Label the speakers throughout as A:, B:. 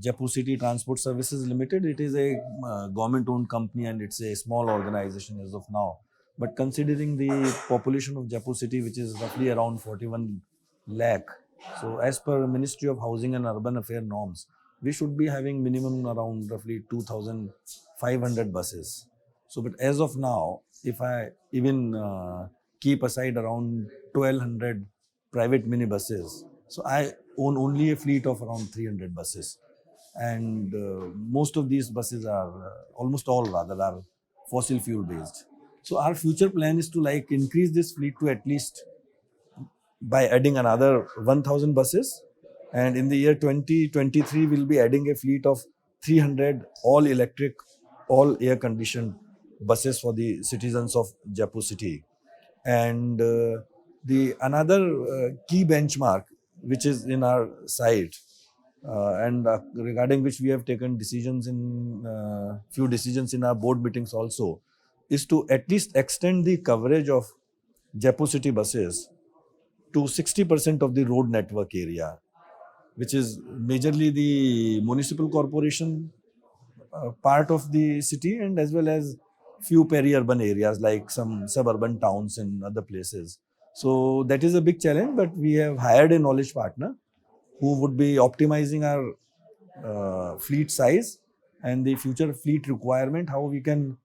A: Jaipur City Transport Services Limited. It is a government-owned company and it's a small organization as of now. But considering the population of Jaipur City, which is roughly around 41 lakh, so as per Ministry of Housing and Urban Affairs norms, we should be having minimum around roughly 2,500 buses. So, but as of now, if I even keep aside around 1,200 private minibuses, so I own only a fleet of around 300 buses, and most of these buses are, almost all rather, are fossil fuel based. So our future plan is to like increase this fleet to at least by adding another 1,000 buses, and in the year 2023 we'll be adding a fleet of 300 all electric, all air conditioned buses for the citizens of Jaipur city. And the another key benchmark which is in our site, and regarding which we have taken decisions in few decisions in our board meetings also, is to at least extend the coverage of Jaipur city buses to 60% of the road network area, which is majorly the municipal corporation part of the city, and as well as few peri-urban areas like some suburban towns and other places. So that is a big challenge, but we have hired a knowledge partner who would be optimizing our fleet size and the future fleet requirement, how we can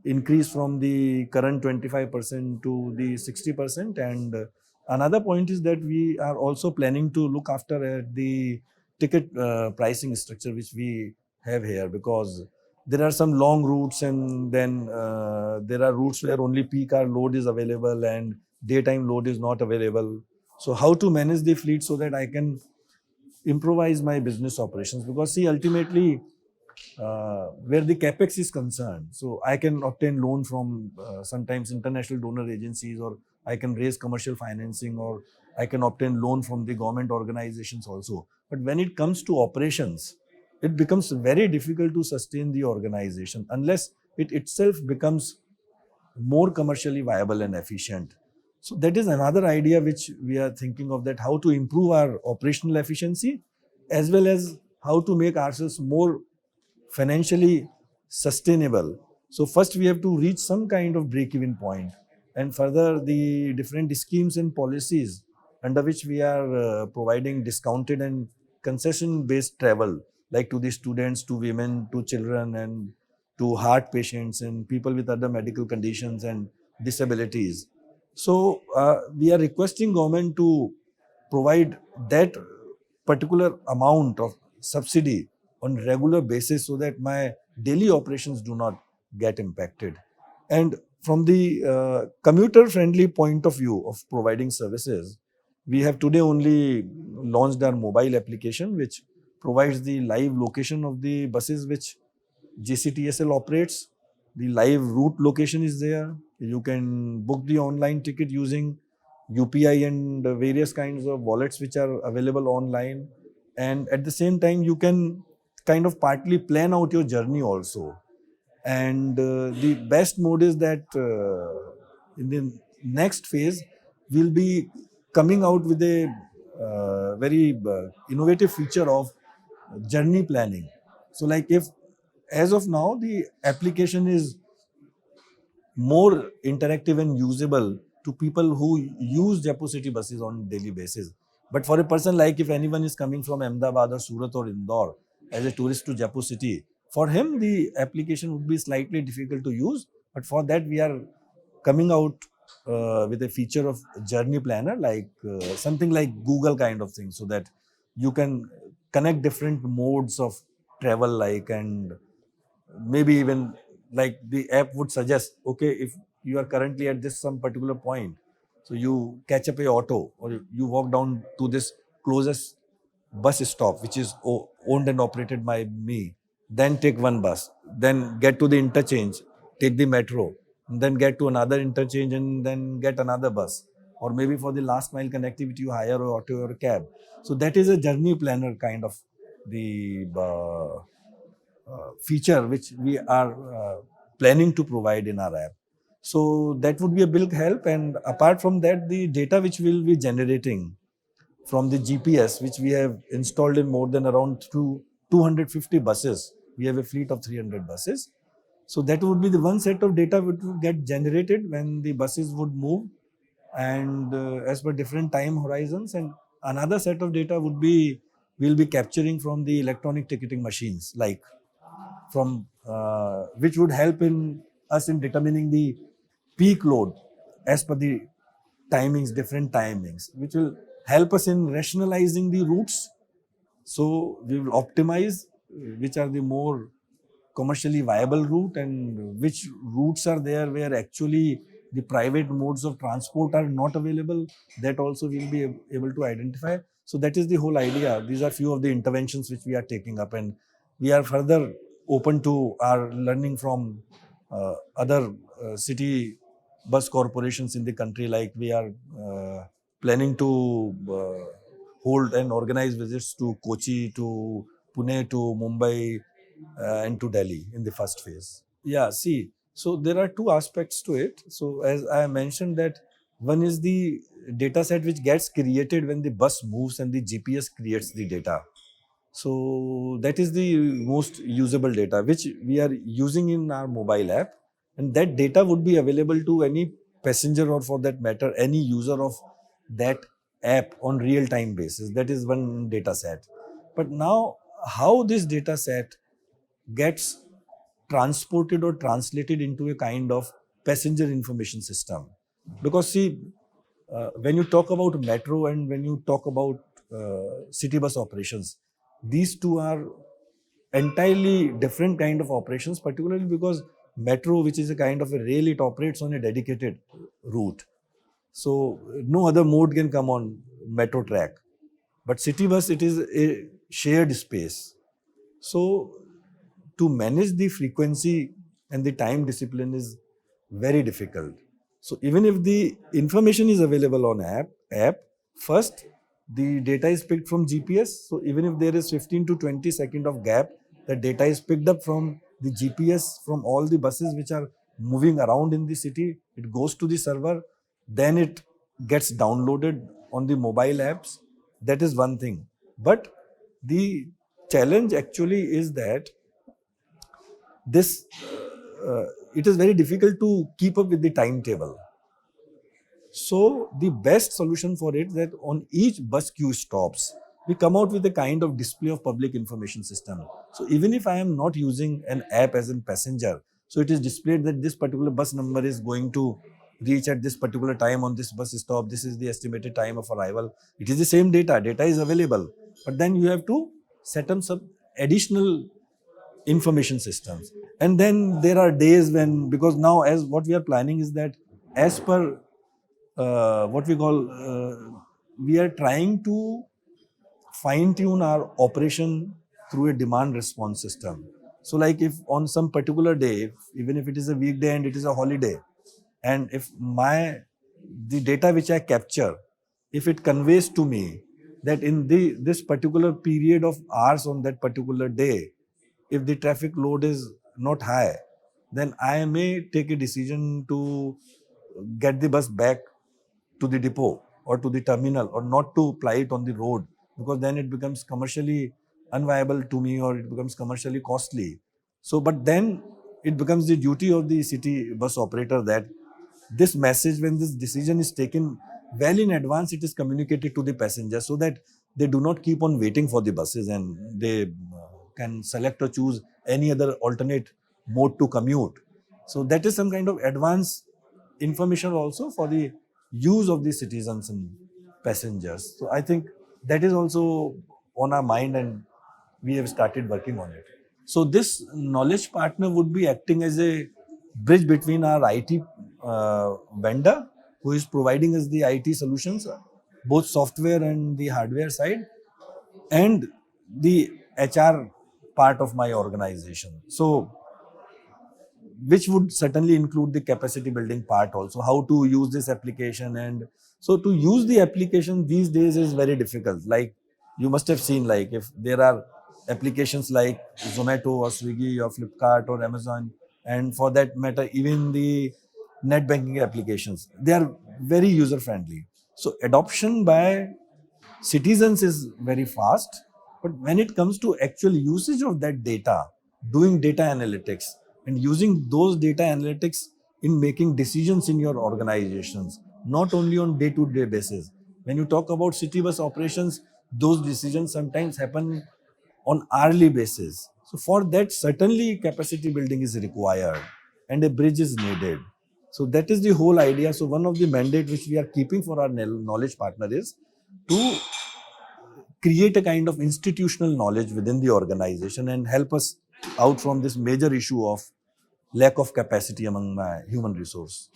A: increase from the current 25% to the 60%. And another point is that we are also planning to look after the ticket pricing structure which we have here, because there are some long routes, and then there are routes where only peak hour load is available and daytime load is not available. So how to manage the fleet so that I can improvise my business operations, because see, ultimately where the capex is concerned, so I can obtain loan from sometimes international donor agencies, or I can raise commercial financing, or I can obtain loan from the government organizations also. But when it comes to operations, it becomes very difficult to sustain the organization unless it itself becomes more commercially viable and efficient. So that is another idea which we are thinking of, that how to improve our operational efficiency as well as how to make ourselves more financially sustainable. So first we have to reach some kind of break-even point, and further the different schemes and policies under which we are providing discounted and concession-based travel, like to the students, to women, to children, and to heart patients and people with other medical conditions and disabilities. So we are requesting government to provide that particular amount of subsidy on regular basis so that my daily operations do not get impacted. And from the commuter friendly point of view of providing services, we have today only launched our mobile application which provides the live location of the buses which JCTSL operates. The live route location is there. You can book the online ticket using UPI and various kinds of wallets which are available online. And at the same time, you can kind of partly plan out your journey also. And the best mode is that in the next phase, we'll be coming out with a very innovative feature of journey planning. So like if, as of now, the application is more interactive and usable to people who use Jaipur city buses on daily basis. But for a person like if anyone is coming from Ahmedabad or Surat or Indore as a tourist to Jaipur city, for him the application would be slightly difficult to use. But for that we are coming out with a feature of journey planner, like something like Google kind of thing, so that you can connect different modes of travel, like, and maybe even like the app would suggest, okay, if you are currently at this some particular point, so you catch up a auto or you walk down to this closest bus stop which is owned and operated by me, then take one bus, then get to the interchange, take the metro, and then get to another interchange and then get another bus, or maybe for the last mile connectivity you hire an auto or a cab. So that is a journey planner kind of the feature which we are planning to provide in our app. So that would be a big help. And apart from that, the data which we will be generating from the GPS, which we have installed in more than around 250 buses. We have a fleet of 300 buses. So that would be the one set of data which would get generated when the buses would move, and as per different time horizons. And another set of data would be, we'll be capturing from the electronic ticketing machines, like from which would help in us in determining the peak load as per the timings, different timings, which will help us in rationalizing the routes. So we will optimize which are the more commercially viable route, and which routes are there where actually the private modes of transport are not available. That also we'll be able to identify. So that is the whole idea. These are few of the interventions which we are taking up, and we are further open to our learning from other city bus corporations in the country. Like we are planning to hold and organize visits to Kochi, to Pune, to Mumbai, and to Delhi in the first phase. Yeah, see, so there are two aspects to it. So as I mentioned that one is the data set which gets created when the bus moves and the GPS creates the data. So that is the most usable data which we are using in our mobile app, and that data would be available to any passenger, or for that matter any user of that app on real time basis. That is one data set. But now how this data set gets transported or translated into a kind of passenger information system, because see, when you talk about metro and when you talk about city bus operations, these two are entirely different kind of operations, particularly because metro, which is a kind of a rail, it operates on a dedicated route. So no other mode can come on metro track. But city bus, it is a shared space. So to manage the frequency and the time discipline is very difficult. So even if the information is available on app, first the data is picked from GPS. So even if there is 15 to 20 second of gap, the data is picked up from the GPS from all the buses which are moving around in the city. It goes to the server, then it gets downloaded on the mobile apps. That is one thing. But the challenge actually is that this it is very difficult to keep up with the timetable. So the best solution for it, that on each bus queue stops, we come out with a kind of display of public information system. So even if I am not using an app as a passenger, so it is displayed that this particular bus number is going to reach at this particular time on this bus stop. This is the estimated time of arrival. It is the same data. Data is available, but then you have to set up some additional information systems. And then there are days when, because now as what we are planning is that as per what we call, we are trying to fine tune our operation through a demand response system. So like if on some particular day, even if it is a weekday and it is a holiday, and if the data which I capture, if it conveys to me that in this particular period of hours on that particular day, if the traffic load is not high, then I may take a decision to get the bus back to the depot or to the terminal, or not to ply it on the road, because then it becomes commercially unviable to me, or it becomes commercially costly. So but then it becomes the duty of the city bus operator that this message, when this decision is taken well in advance, it is communicated to the passengers, so that they do not keep on waiting for the buses, and they can select or choose any other alternate mode to commute. So that is some kind of advance information also for the use of the citizens and passengers. So I think that is also on our mind, and we have started working on it. So this knowledge partner would be acting as a bridge between our IT vendor, who is providing us the IT solutions, both software and the hardware side, and the HR part of my organization. So which would certainly include the capacity building part also, how to use this application. And so to use the application these days is very difficult. Like you must have seen, like if there are applications like Zomato or Swiggy or Flipkart or Amazon, and for that matter even the net banking applications, they are very user friendly. So adoption by citizens is very fast, But when it comes to actual usage of that data, doing data analytics and using those data analytics in making decisions in your organizations, not only on day-to-day basis. When you talk about city bus operations, those decisions sometimes happen on hourly basis. So for that, certainly capacity building is required and a bridge is needed. So that is the whole idea. So one of the mandate which we are keeping for our knowledge partner is to create a kind of institutional knowledge within the organization and help us out from this major issue of lack of capacity among my human resource.